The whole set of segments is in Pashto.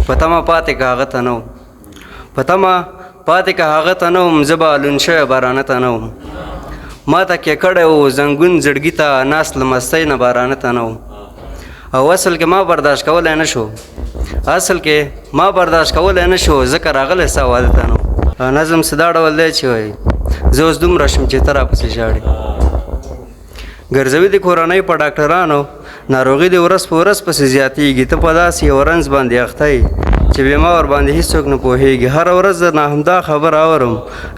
په تمه پاتې که هغه ته نه وم په تمه پاتې که هغه ته نه وم زه به لون شوی بارانه ته نه وم ما ته کې کړی و زنګون زړګي ته ناست له مستۍ نه بارانه ته نه وم او اصل کې ما برداشت کولی نه شو ځکه راغلی ستا واده ته نه وم نظم څه دا ډول دی چې وایي زه اوس دومره شم چې ته راپسې ژاړې ګرځوي د کورنۍ په ډاکټرانو ناروغي دې ورځ په ورځ پسې زیاتېږي ته په داسې یو رنځ باندې اخته یې چې بې ما ورباندې هېڅوک نه پوهېږي هره ورځ درنه همدا خبره اورم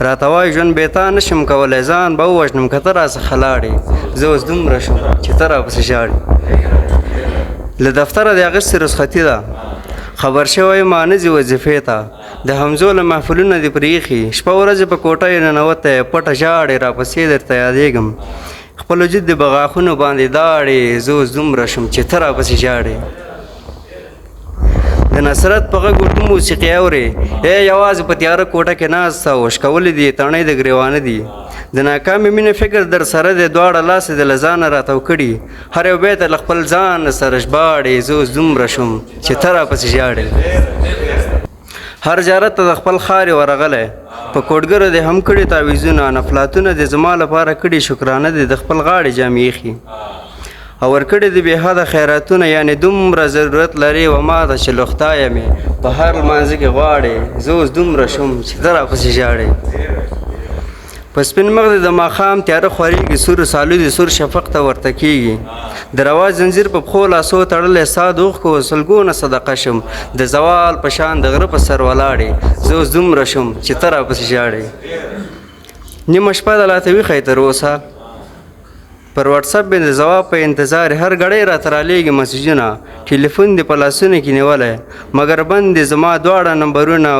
راته وایي ژوند بې تا نه شم کولی ځان به ووژنم که ته راڅخه لاړې زه اوس دومره شم چې ته راپسې ژاړې له دفتره د اخیستې رخصتي ده خبر شوی ما نه ځي وظیفې ته د حمزو له محفلونه دې پرېښي شپه ورځې په کوټه یې ننوتی پټه ژاړې راپسې درته یادېږم خپل وجود دې په غاښونو باندې داړې زه اوس دومره شم چې ته راپسې ژاړې د نصرت په غږ اردو موسیقي اورې یوازې په تیاره کوټه کې ناسته وشکولې دي تڼۍ د ګرېوانه دي د ناکامې مینې فکر در سره دی دواړه لاسې د له ځانه راتاو کړي هر یو بیت له خپل ځان سره ژباړې زه اوس دومره شم چې ته راپسې ژاړې هر جارت ته د خپل خارې ورغلی په کوډګرو دې هم کړي تعویضونه نفلاتونه دې زما لپاره کړي شکرانه دې د خپل غاړې جامې ایښي او ورکړي دې بېحده خیراتونه یعنې دومره ضرورت لرې و ما ته چې لوختایه مې په هر لمانځه کې غواړې زه اوس دومره شم چې ته راپسې ژاړې په سپین مخ دې د ماښام تیاره خورېږي سور سالو دې سور شفق ته ورته کېږي د روا زنځیر په پښو لاسو تړلی ستا د اوښکو سلګونه صدقه شم د زوال په شان د غره په سر ولاړې زه اوس دومره شم چې ته راپسې ژاړې نیمه شپه ده لا ته ویښی تر اوسه پر وټساپ مې د ځواب په انتظار هر ګړی راته رالیږي مسیجونه ټلیفون دې په لاسونو کې نیولی مګر بند دې زما دواړه نمبرونه